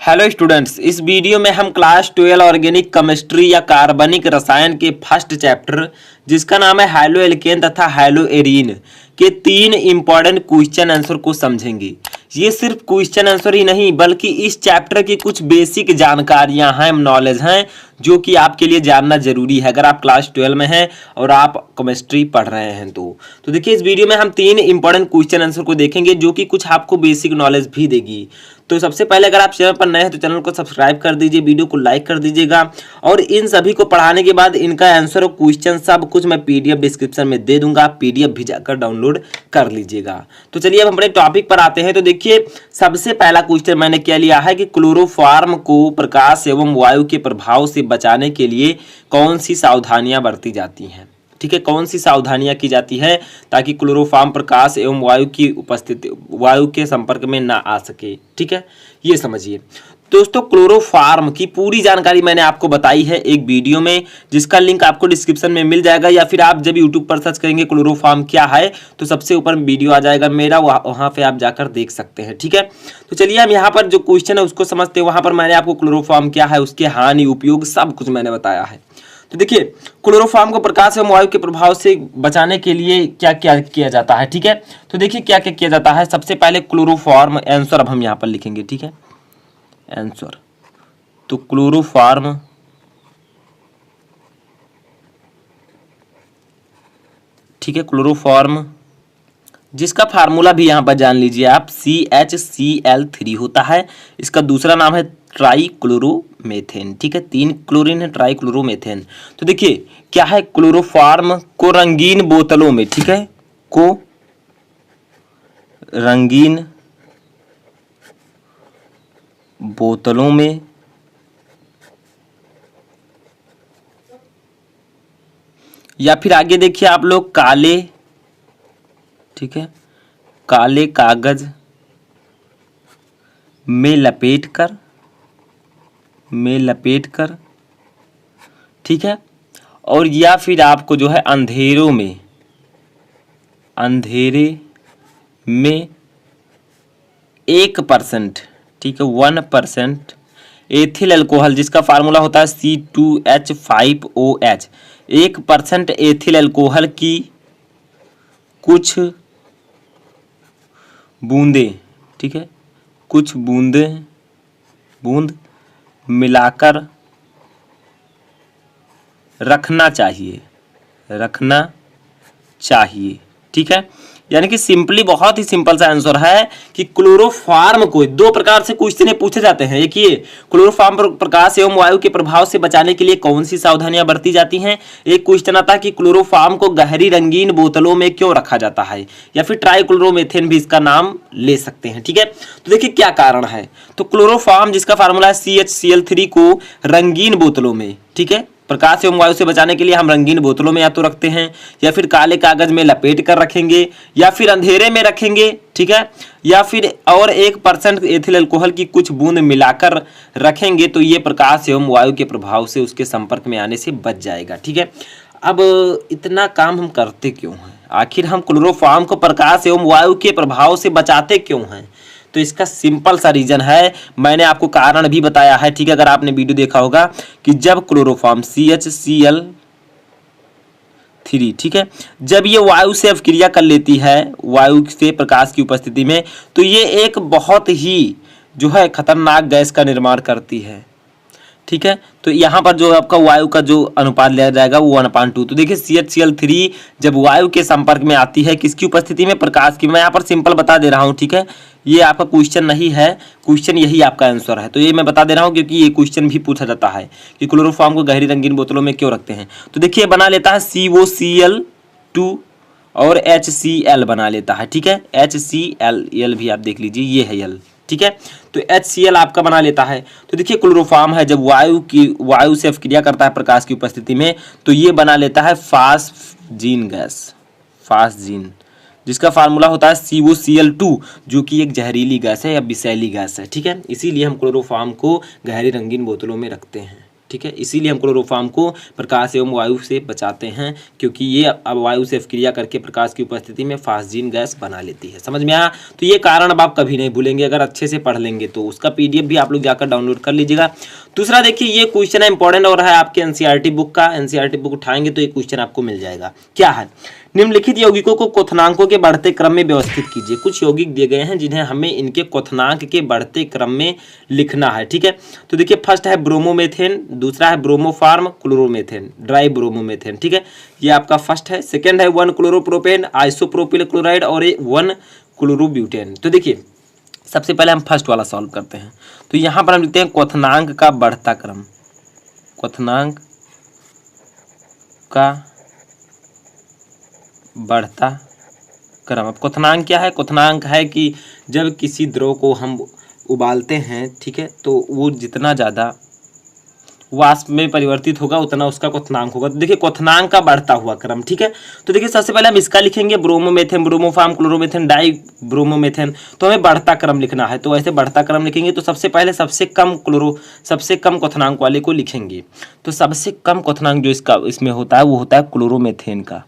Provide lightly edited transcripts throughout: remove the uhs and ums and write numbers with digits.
Hello students, इस video में हम क्लास 12 ऑर्गेनिक केमिस्ट्री या कार्बनिक रसायन के फर्स्ट चैप्टर जिसका नाम है हैलो एल्केन तथा हैलो एरीन के 3 इंपॉर्टेंट क्वेश्चन आंसर को समझेंगे। ये सिर्फ क्वेश्चन आंसर ही नहीं बल्कि इस चैप्टर की कुछ बेसिक जानकारियां हैं, नॉलेज हैं जो कि आपके लिए जानना जरूरी है अगर आप क्लास 12 में हैं और आप केमिस्ट्री पढ़ रहे हैं तो देखिए इस वीडियो में हम 3 इंपॉर्टेंट क्वेश्चन आंसर को देखेंगे जो कि कुछ आपको बेसिक नॉलेज भी देगी। तो सबसे पहले अगर आप चैनल पर नए हैं तो चैनल को सब्सक्राइब कर दीजिए, वीडियो को लाइक कर दीजिएगा और इन सभी को पढ़ाने के बाद इनका आंसर और क्वेश्चन सब कुछ मैं पीडीएफ डिस्क्रिप्शन में दे दूंगा, आप पीडीएफ भी जाकर डाउनलोड कर लीजिएगा। तो चलिए अब हम अपने टॉपिक पर आते हैं। तो देखिए सबसे पहला क्वेश्चन मैंने क्या लिया है कि क्लोरोफॉर्म को प्रकाश एवं वायु के प्रभाव से बचाने के लिए कौन सी सावधानियां बरती जाती हैं। ठीक है, कौन सी सावधानियां की जाती है ताकि क्लोरोफॉर्म प्रकाश एवं वायु की उपस्थिति वायु के संपर्क में ना आ सके। ठीक है, ये समझिए दोस्तों, क्लोरोफॉर्म की पूरी जानकारी मैंने आपको बताई है एक वीडियो में जिसका लिंक आपको डिस्क्रिप्शन में मिल जाएगा या फिर आप जब यूट्यूब पर सर्च करेंगे क्लोरोफॉर्म क्या है तो सबसे ऊपर वीडियो आ जाएगा मेरा, वहां पे आप जाकर देख सकते हैं। ठीक है, तो चलिए हम यहाँ पर जो क्वेश्चन है उसको समझते हैं। वहां पर मैंने आपको क्लोरोफॉर्म क्या है, उसके हानि उपयोग सब कुछ मैंने बताया है। तो देखिए क्लोरोफॉर्म को प्रकाश एवं वायु के प्रभाव से बचाने के लिए क्या क्या किया जाता है। ठीक है, तो देखिए क्या क्या किया जाता है। सबसे पहले क्लोरोफॉर्म आंसर अब हम यहाँ पर लिखेंगे। ठीक है, आंसर तो क्लोरोफॉर्म ठीक है, क्लोरोफॉर्म जिसका फार्मूला भी यहाँ पर जान लीजिए आप CHCl3 होता है। इसका दूसरा नाम है ट्राइक्लोरोमेथेन। ठीक है, 3 क्लोरीन है, ट्राइक्लोरोमेथेन। तो देखिए क्या है, क्लोरोफॉर्म को रंगीन बोतलों में, ठीक है, को रंगीन बोतलों में या फिर आगे देखिए आप लोग काले, ठीक है, काले कागज में लपेट कर ठीक है, और या फिर आपको जो है अंधेरे में 1%, ठीक है, 1% एथिल अल्कोहल जिसका फार्मूला होता है C2H5OH, 1% एथिल अल्कोहल की कुछ बूंदे, ठीक है, कुछ बूंद मिलाकर रखना चाहिए। ठीक है, यानी कि सिंपली बहुत ही सिंपल सा आंसर है कि क्लोरोफॉर्म को 2 प्रकार से क्वेश्चन पूछे जाते हैं। एक ये क्लोरोफॉर्म पर प्रकाश एवं वायु के प्रभाव से बचाने के लिए कौन सी सावधानियां बरती जाती हैं। एक क्वेश्चन आता है कि क्लोरोफॉर्म को गहरी रंगीन बोतलों में क्यों रखा जाता है, या फिर ट्राइक्लोरोमेथेन भी इसका नाम ले सकते हैं। ठीक है, तो देखिए क्या कारण है। तो क्लोरोफॉर्म जिसका फार्मूला है CHCl3 को रंगीन बोतलों में, ठीक है, प्रकाश एवं वायु से बचाने के लिए हम रंगीन बोतलों में या तो रखते हैं या फिर काले कागज में लपेट कर रखेंगे या फिर अंधेरे में रखेंगे। ठीक है, या फिर और 1% एथिल अल्कोहल की कुछ बूंद मिलाकर रखेंगे तो ये प्रकाश एवं वायु के प्रभाव से उसके संपर्क में आने से बच जाएगा। ठीक है, अब इतना काम हम करते क्यों हैं, आखिर हम क्लोरोफॉर्म को प्रकाश एवं वायु के प्रभाव से बचाते क्यों हैं। तो इसका सिंपल सा रीजन है, मैंने आपको कारण भी बताया है। ठीक है, अगर आपने वीडियो देखा होगा कि जब क्लोरोफॉर्म CHCl3, ठीक है, जब ये वायु से अवक्रिया कर लेती है वायु से प्रकाश की उपस्थिति में तो ये एक बहुत ही जो है खतरनाक गैस का निर्माण करती है। ठीक है, तो यहाँ पर जो आपका वायु का जो अनुपात लिया जाएगा वो 1/2। तो देखिए CHCl3 जब वायु के संपर्क में आती है किसकी उपस्थिति में, प्रकाश की। मैं यहाँ पर सिंपल बता दे रहा हूँ। ठीक है, ये आपका क्वेश्चन नहीं है, क्वेश्चन यही आपका आंसर है। तो ये मैं बता दे रहा हूँ क्योंकि ये क्वेश्चन भी पूछा जाता है कि क्लोरोफॉर्म को गहरी रंगीन बोतलों में क्यों रखते हैं। तो देखिए बना लेता है COCl2 और HCl बना लेता है। ठीक है, HCl भी आप देख लीजिए, ये है L। ठीक है, तो HCl आपका बना लेता है। तो देखिए क्लोरोफॉर्म है जब वायु से अवक्रिया करता है प्रकाश की उपस्थिति में तो ये बना लेता है फास्जीन गैस, जिसका फार्मूला होता है COCl2 जो कि एक जहरीली गैस है या विषैली गैस है। ठीक है, इसीलिए हम क्लोरोफॉर्म को गहरी रंगीन बोतलों में रखते हैं। ठीक है। इसीलिए हम क्लोरोफॉर्म को प्रकाश एवं वायु से बचाते हैं, क्योंकि ये अब वायु से अपक्रिया करके प्रकाश की उपस्थिति में फास्जीन गैस बना लेती है। समझ में आया? तो ये कारण अब आप कभी नहीं भूलेंगे अगर अच्छे से पढ़ लेंगे तो। उसका PDF भी आप लोग जाकर डाउनलोड कर लीजिएगा। दूसरा देखिए, ये क्वेश्चन है इंपॉर्टेंट और है आपके NCERT बुक का। NCERT बुक उठाएंगे तो ये क्वेश्चन आपको मिल जाएगा। क्या है? निम्नलिखित यौगिकों को क्वथनांकों के बढ़ते क्रम में व्यवस्थित कीजिए। कुछ यौगिक दिए गए हैं जिन्हें हमें इनके क्वथनांक के बढ़ते क्रम में लिखना है, ठीक है। तो देखिए, फर्स्ट है ब्रोमोमेथेन, दूसरा है ब्रोमोफार्म, क्लोरोमेथेन, ड्राई ब्रोमोमेथेन, ठीक है। ये आपका फर्स्ट है। सेकंड है 1 क्लोरोप्रोपेन, आइसोप्रोपिल क्लोराइड और 1 क्लोरोब्यूटेन। तो देखिए, सबसे पहले हम फर्स्ट वाला सॉल्व करते हैं। तो यहाँ पर हम लिखते हैं क्वथनांक का बढ़ता क्रम, क्वथनांक का बढ़ता क्रम। अब क्वथनांक क्या है? क्वथनांक है कि जब किसी द्रव को हम उबालते हैं, ठीक है, तो वो जितना ज़्यादा वाष्प में परिवर्तित होगा उतना उसका क्वथनांक होगा। तो देखिए, क्वथनांक का बढ़ता हुआ क्रम, ठीक है। तो देखिए, सबसे पहले हम इसका लिखेंगे ब्रोमोमेथेन, ब्रोमोफार्म, क्लोरोमेथेन, डाई ब्रोमोमेथेन। तो हमें बढ़ता क्रम लिखना है, तो ऐसे बढ़ता क्रम लिखेंगे तो सबसे पहले सबसे कम क्वथनांक वाले को लिखेंगे। तो सबसे कम क्वथनांक जो इसमें होता है वो होता है क्लोरोमेथेन का,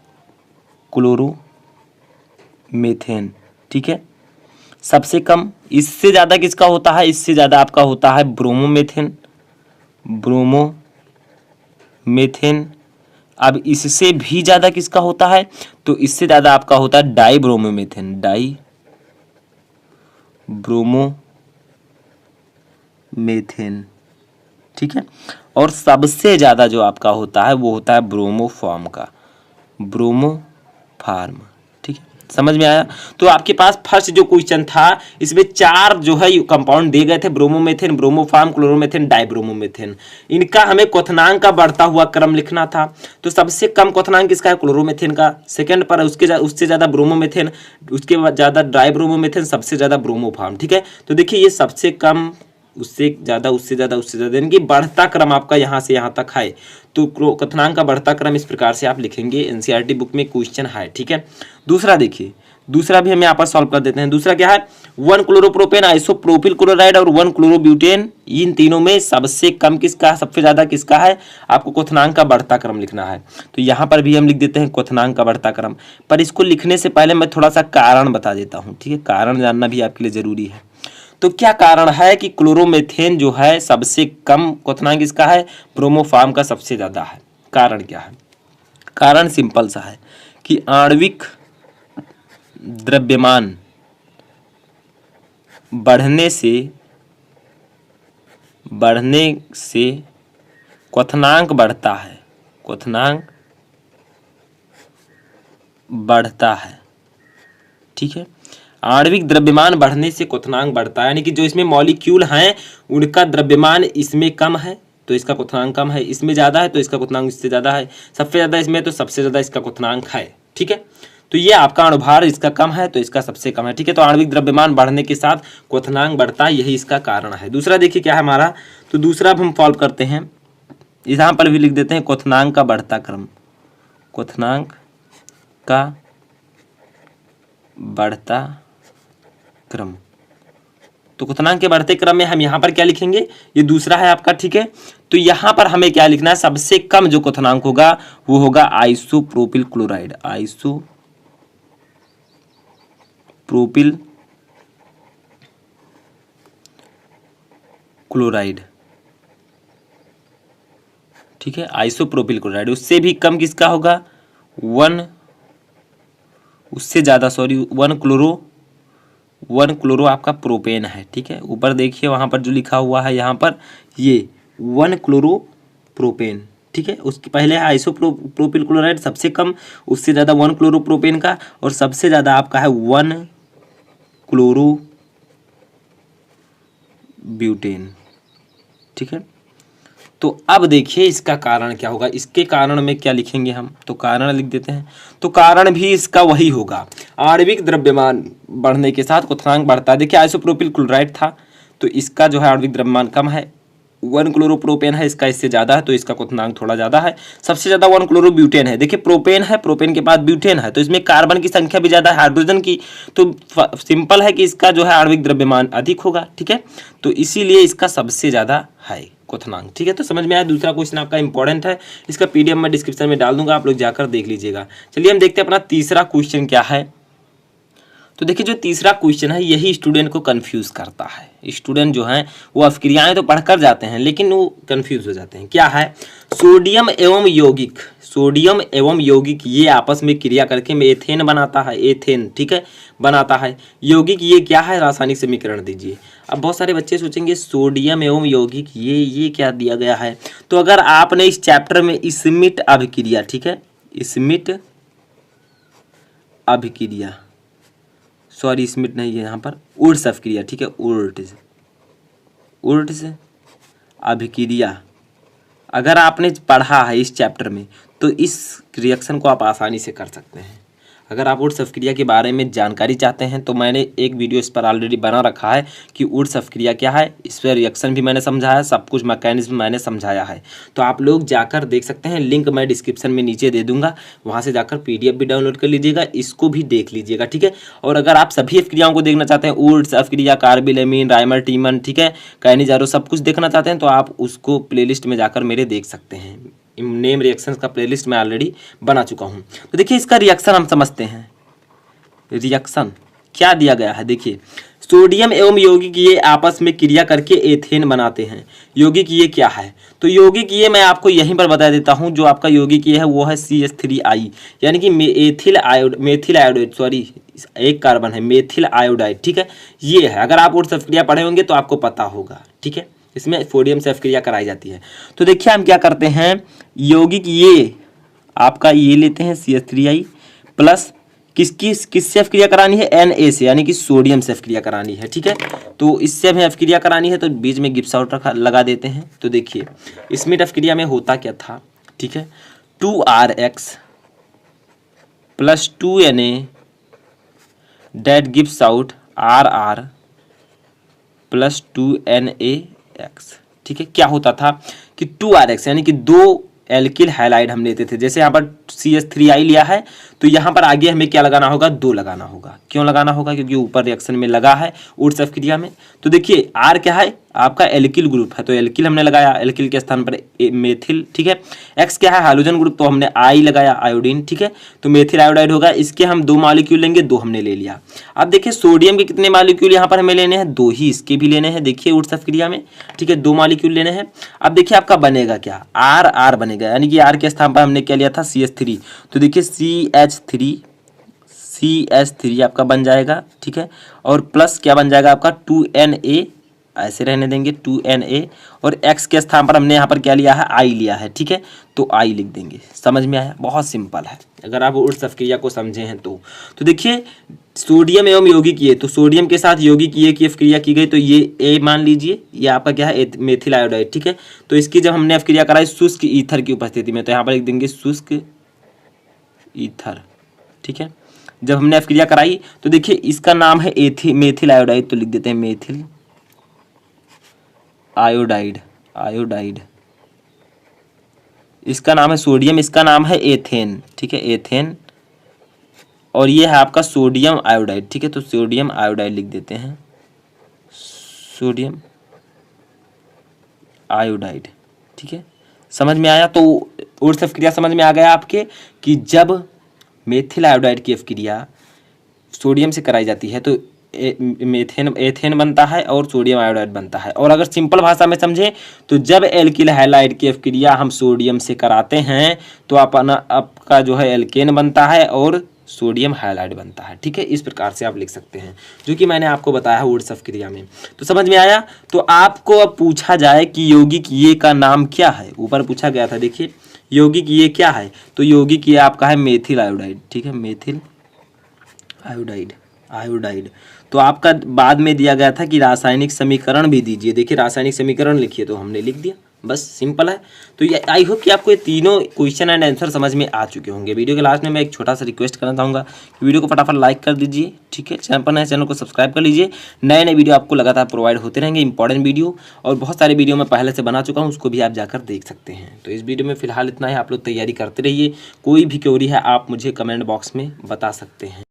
क्लोरोमेथेन, ठीक है। सबसे कम। इससे ज़्यादा किसका होता है? इससे ज़्यादा आपका होता है ब्रोमोमेथेन, ब्रोमोमेथेन। अब इससे भी ज़्यादा किसका होता है? तो इससे ज़्यादा आपका होता है डाई ब्रोमोमेथेन, डाई ब्रोमोमेथेन, ठीक है। और सबसे ज़्यादा जो आपका होता है वो होता है ब्रोमोफार्म का, ब्रोमोफार्म, ठीक है। समझ में आया? तो आपके पास फर्स्ट जो क्वेश्चन था इसमें 4 जो है कंपाउंड दिए गए थे, ब्रोमोमेथेन, ब्रोमोफार्म, क्लोरोमेथेन, डाइब्रोमोमेथेन। इनका हमें क्वथनांक का बढ़ता हुआ क्रम लिखना था। तो सबसे कम क्वथनांक किसका है? क्लोरोमेथेन का। सेकंड पर उससे ज़्यादा ब्रोमोमेथेन, उसके बाद ज़्यादा डाइब्रोमोमेथेन, सबसे ज़्यादा ब्रोमोफार्म, ठीक है। तो देखिए, ये सबसे कम, उससे ज़्यादा, उससे ज़्यादा, उससे ज़्यादा, यानी कि बढ़ता क्रम आपका यहाँ से यहाँ तक है। तो क्वथनांक का बढ़ता क्रम इस प्रकार से आप लिखेंगे। NCERT बुक में क्वेश्चन है, ठीक है। दूसरा देखिए, दूसरा भी हम यहाँ पर सॉल्व कर देते हैं। दूसरा क्या है? 1 क्लोरोप्रोपेन, आइसोप्रोपिल क्लोराइड और 1 क्लोरोब्यूटेन। इन तीनों में सबसे कम किसका, सबसे ज़्यादा किसका है? आपको क्वथनांक का बढ़ता क्रम लिखना है। तो यहाँ पर भी हम लिख देते हैं क्वथनांक का बढ़ता क्रम। पर इसको लिखने से पहले मैं थोड़ा सा कारण बता देता हूँ, ठीक है। कारण जानना भी आपके लिए ज़रूरी है। तो क्या कारण है कि क्लोरोमेथेन जो है सबसे कम क्वथनांक इसका है, ब्रोमोफार्म का सबसे ज़्यादा है? कारण क्या है? कारण सिंपल सा है कि आणविक द्रव्यमान बढ़ने से क्वथनांक बढ़ता है, क्वथनांक बढ़ता है, ठीक है। आणविक द्रव्यमान बढ़ने से क्वथनांक बढ़ता है, यानी कि जो इसमें मॉलिक्यूल हैं उनका द्रव्यमान इसमें कम है तो इसका क्वथनांक कम है, इसमें ज़्यादा है तो इसका क्वथनांक इससे ज़्यादा है, सबसे ज़्यादा इसमें तो सबसे ज़्यादा इसका क्वथनांक है, ठीक है। तो ये आपका अणुभार इसका कम है तो इसका सबसे कम है, ठीक है। तो आणविक द्रव्यमान बढ़ने के साथ क्वथनांक बढ़ता है, यही इसका कारण है। दूसरा देखिए क्या है हमारा, तो दूसरा हम सॉल्व करते हैं। यहाँ पर भी लिख देते हैं क्वथनांक का बढ़ता क्रम, क्वथनांक का बढ़ता क्रम। तो क्वथनांक के बढ़ते क्रम में हम यहाँ पर क्या लिखेंगे? ये दूसरा है आपका, ठीक है। तो यहाँ पर हमें क्या लिखना है? सबसे कम जो क्वथनांक होगा वो होगा आइसोप्रोपिल क्लोराइड, आइसोप्रोपिल क्लोराइड, ठीक है। Isopropyl chloride. उससे भी कम किसका होगा? 1 क्लोरो आपका प्रोपेन है, ठीक है। ऊपर देखिए वहाँ पर जो लिखा हुआ है यहाँ पर ये 1 क्लोरो प्रोपेन, ठीक है। उसके पहले है आइसोप्रोपिल क्लोराइड सबसे कम, उससे ज़्यादा 1 क्लोरो प्रोपेन का, और सबसे ज़्यादा आपका है 1 क्लोरो ब्यूटेन, ठीक है। तो अब देखिए इसका कारण क्या होगा, इसके कारण में क्या लिखेंगे हम? तो कारण लिख देते हैं। तो कारण भी इसका वही होगा, आणविक द्रव्यमान बढ़ने के साथ क्वथनांक बढ़ता है। देखिए आइसोप्रोपिल क्लोराइड था तो इसका जो है आणविक द्रव्यमान कम है, 1 क्लोरोप्रोपेन है, इसका इससे ज़्यादा है तो इसका क्वथनांक थोड़ा ज़्यादा है। सबसे ज़्यादा 1 क्लोरोब्यूटेन है। देखिए प्रोपेन है, प्रोपेन के बाद ब्यूटेन है तो इसमें कार्बन की संख्या भी ज़्यादा है, हाइड्रोजन की, तो सिंपल है कि इसका जो है आणविक द्रव्यमान अधिक होगा, ठीक है। तो इसीलिए इसका सबसे ज़्यादा है क्वथनांक। ठीक है, तो समझ में आया। दूसरा क्वेश्चन आपका इंपॉर्टेंट है, इसका पीडीएफ मैं डिस्क्रिप्शन में डाल दूंगा, आप लोग जाकर देख लीजिएगा। चलिए हम देखते हैं अपना तीसरा क्वेश्चन क्या है। तो देखिए जो तीसरा क्वेश्चन है यही स्टूडेंट को कंफ्यूज करता है। स्टूडेंट जो हैं वो अपक्रियाएं तो पढ़कर जाते हैं लेकिन वो कंफ्यूज हो जाते हैं। क्या है? सोडियम एवं यौगिक, सोडियम एवं यौगिक ये आपस में क्रिया करके एथेन बनाता है, एथेन, ठीक है, बनाता है। यौगिक ये क्या है? रासायनिक समीकरण दीजिए। अब बहुत सारे बच्चे सोचेंगे सोडियम एवं यौगिक ये क्या दिया गया है। तो अगर आपने इस चैप्टर में स्मिट अभिक्रिया, ठीक है, स्मिट अभिक्रिया, सॉरी स्मिट नहीं है यहाँ पर, उर्स अभिक्रिया, ठीक है, उर्स अभिक्रिया अगर आपने पढ़ा है इस चैप्टर में तो इस रिएक्शन को आप आसानी से कर सकते हैं। अगर आप उर्स अभिक्रिया के बारे में जानकारी चाहते हैं तो मैंने एक वीडियो इस पर ऑलरेडी बना रखा है कि उर्स अभिक्रिया क्या है, इस पर रिएक्शन भी मैंने समझाया, सब कुछ मैकेनिज्म मैंने समझाया है। तो आप लोग जाकर देख सकते हैं, लिंक मैं डिस्क्रिप्शन में नीचे दे दूंगा, वहाँ से जाकर पीडीएफ भी डाउनलोड कर लीजिएगा, इसको भी देख लीजिएगा, ठीक है। और अगर आप सभी अभिक्रियाओं को देखना चाहते हैं, उर्स अभिक्रिया, कार्बिल-एमीन, राइमर टीमन, ठीक है, काइनेजारो, सब कुछ देखना चाहते हैं तो आप उसको प्लेलिस्ट में जाकर मेरे देख सकते हैं। नेम रिएक्शंस का प्लेलिस्ट मैं ऑलरेडी बना चुका हूँ। तो देखिए इसका रिएक्शन हम समझते हैं। रिएक्शन क्या दिया गया है, देखिए सोडियम एवं यौगिक ये आपस में क्रिया करके एथेन बनाते हैं। यौगिक ये क्या है? तो यौगिक ये मैं आपको यहीं पर बता देता हूँ। जो आपका यौगिक ये है वो है CH3I, यानी कि मेथिल आयोडाइड, सॉरी एक कार्बन है, मेथिल आयोडाइड, ठीक है, ये है। अगर आप उर्स अभिक्रिया पढ़े होंगे तो आपको पता होगा, ठीक है, इसमें सोडियम से अभिक्रिया कराई जाती है। तो देखिए हम क्या करते हैं, यौगिक ये आपका ये लेते हैं CH3I प्लस किससे अभिक्रिया करानी है? Na से, यानी कि सोडियम से अभिक्रिया करानी है, ठीक है। तो इससे हमें अभिक्रिया करानी है तो बीच में गिब्स आउट लगा देते हैं। तो देखिए स्मिट अभिक्रिया में होता क्या था, ठीक है, 2RX प्लस 2Na डेट gives out RR plus 2NaX, ठीक है। क्या होता था कि 2RX यानी कि 2 एल्किल हैलाइड हम लेते थे। जैसे यहाँ पर CH3I लिया है तो यहाँ पर आगे हमें क्या लगाना होगा? 2 लगाना होगा। क्यों लगाना होगा? क्योंकि ऊपर रिएक्शन में लगा है उर्स अभिक्रिया में। तो देखिए R क्या है? आपका एल्किल ग्रुप है तो एल्किल हमने लगाया, एल्किल के स्थान पर मेथिल, ठीक है। X क्या है? हाइड्रोजन ग्रुप, तो हमने I लगाया, आयोडीन, ठीक है। तो मेथिल आयोडाइड होगा। इसके हम 2 मॉलिक्यूल लेंगे, 2 हमने ले लिया। अब देखिए सोडियम के कितने मॉलिक्यूल यहाँ पर हमें लेने हैं? 2 ही, इसके भी लेने हैं, देखिए उर्स अभिक्रिया में, ठीक है, 2 मॉलिक्यूल लेने हैं। अब देखिए आपका बनेगा क्या? R बनेगा, यानी कि R के स्थान पर हमने क्या लिया था? CH3, तो देखिए CH3 आपका बन जाएगा, ठीक है। और प्लस क्या बन जाएगा आपका? 2Na, ऐसे रहने देंगे 2Na, और X के स्थान पर हमने यहाँ पर क्या लिया है? I लिया है, ठीक है, तो I लिख देंगे। समझ में आया? बहुत सिंपल है अगर आप उर्स अभिक्रिया को समझे हैं तो। देखिए सोडियम एवं यौगिक ये, तो सोडियम के साथ यौगिक ये की अभिक्रिया की गई तो ये A मान लीजिए, ये आपका क्या है? मेथिल आयोडाइड, ठीक है। तो इसकी जब हमने अभिक्रिया कराई शुष्क ईथर की उपस्थिति में, तो यहाँ पर लिख देंगे शुष्क ईथर, ठीक है। जब हमने अभिक्रिया कराई तो देखिए इसका नाम है मेथिल आयोडाइड, तो लिख देते हैं मेथिल आयोडाइड। इसका नाम है सोडियम, इसका नाम है एथेन, ठीक है, एथेन। और ये है आपका सोडियम आयोडाइड, ठीक है, तो सोडियम आयोडाइड लिख देते हैं, सोडियम आयोडाइड, ठीक है। समझ में आया? तो उर्स अभिक्रिया समझ में आ गया आपके कि जब मेथिल आयोडाइड की अभिक्रिया सोडियम से कराई जाती है तो एथेन बनता है और सोडियम आयोडाइड बनता है। और अगर सिंपल भाषा में समझें तो जब एल्किल हैलाइड की अभिक्रिया हम सोडियम से कराते हैं तो आपका जो है एल्केन बनता है और सोडियम हाइलाइड बनता है, ठीक है। इस प्रकार से आप लिख सकते हैं जो कि मैंने आपको बताया है उर्स अभिक्रिया में। तो समझ में आया? तो आपको अब पूछा जाए कि यौगिक ये का नाम क्या है, ऊपर पूछा गया था, देखिए यौगिक ये क्या है, तो यौगिक ये आपका है मेथिल आयोडाइड, ठीक है, मेथिल आयोडाइड। तो आपका बाद में दिया गया था कि रासायनिक समीकरण भी दीजिए, देखिए रासायनिक समीकरण लिखिए, तो हमने लिख दिया, बस सिंपल है। तो ये आई होप कि आपको ये तीनों क्वेश्चन एंड आंसर समझ में आ चुके होंगे। वीडियो के लास्ट में मैं एक छोटा सा रिक्वेस्ट करना चाहूँगा कि वीडियो को फटाफट लाइक कर दीजिए, ठीक है। चैनल पर नए चैनल को सब्सक्राइब कर लीजिए, नए वीडियो आपको लगातार प्रोवाइड होते रहेंगे, इंपॉर्टेंट वीडियो, और बहुत सारे वीडियो मैं पहले से बना चुका हूँ, उसको भी आप जाकर देख सकते हैं। तो इस वीडियो में फिलहाल इतना ही, आप लोग तैयारी करते रहिए। कोई भी क्वेरी है आप मुझे कमेंट बॉक्स में बता सकते हैं।